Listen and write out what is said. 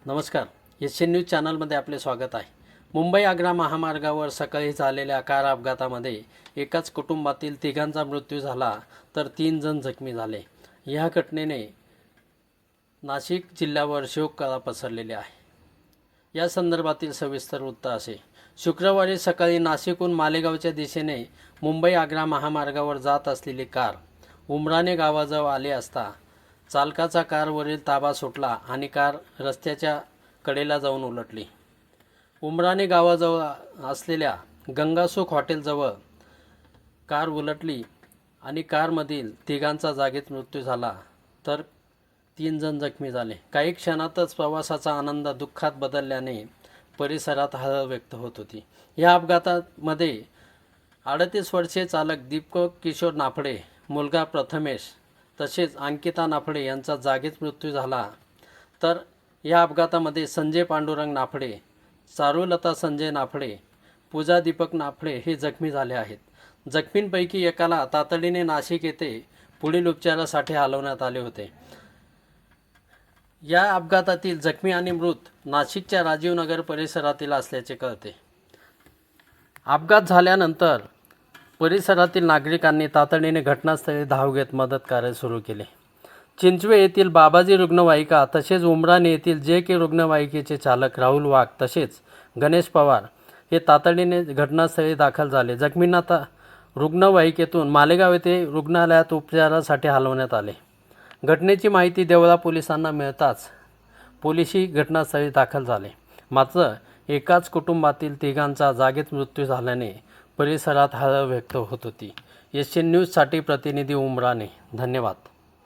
नमस्कार, Asian news चॅनलमध्ये आपले स्वागत आहे। मुंबई आग्रा महामार्गावर सकाळी झालेल्या कार अपघातामध्ये एकाच कुटुंबातील तिघांचा मृत्यू झाला तर 3 जण जखमी झाले। या घटनेने नाशिक जिल्ह्यावर शोककळा पसरलेली आहे। या संदर्भातील सविस्तर वृत्त असे। शुक्रवारी सकाळी नाशिकहून मालेगावच्या दिशेने मुंबई आग्रा महामार्गावर जात असलेली कार उमराणे गावाजवळ आली असता चालकाचा कारवरील ताबा सुटला आणि कार रस्त्याच्या कडेला जाऊन उलटली। उमराणे गावाजवळ असलेल्या गंगासुख हॉटेलजवळ कार उलटली आणि कारमधील तिघांचा जागीच मृत्यू झाला तर 3 जण जखमी झाले। काही क्षणातच प्रवासाचा आनंद दुःखात बदलल्याने परिसरात हळहळ व्यक्त होत होती। या अपघातामध्ये 38 वर्षीय चालक दीपक किशोर नाफडे, मुलगा प्रथमेश तसेच अंकिता नाफडे यांचा जागीच मृत्यू झाला तर या अपघातामध्ये संजय पांडुरंग नाफडे, चारुलता संजय नाफडे, पूजा दीपक नाफडे हे जखमी झाले आहेत। जखमींपैकी एकाला तातडीने नाशिक येथे पुढील उपचारासाठी हलवण्यात आले होते। या अपघातातील जखमी आणि मृत नाशिकच्या राजीव नगर परिसरातील असल्याचे कळते। अपघात झाल्यानंतर परिसरातील नागरिकांनी तातडीने घटनास्थळी धाव घेत मदत कार्य सुरू केले। चिंचवे येथील बाबाजी रुग्णवाहिका तसेच उमराणे येथील JK रुग्णवाहिकेचे चालक राहुल वाघ तसेच गणेश पवार हे तातडीने घटनास्थळी दाखल झाले। जखमींना रुग्णवाहिकेतून मालेगाव येथे रुग्णालयात उपचारासाठी हलवण्यात आले। घटनेची माहिती देवळा पोलिसांना मिळताच पोलिसही घटनास्थळी दाखल झाले। मात्र एकाच कुटुंबातील तिघांचा जागीच मृत्यू झाल्याने परिसरात हळहळ व्यक्त होत होती। एशियन न्यूजसाठी प्रतिनिधी उमराणे। धन्यवाद।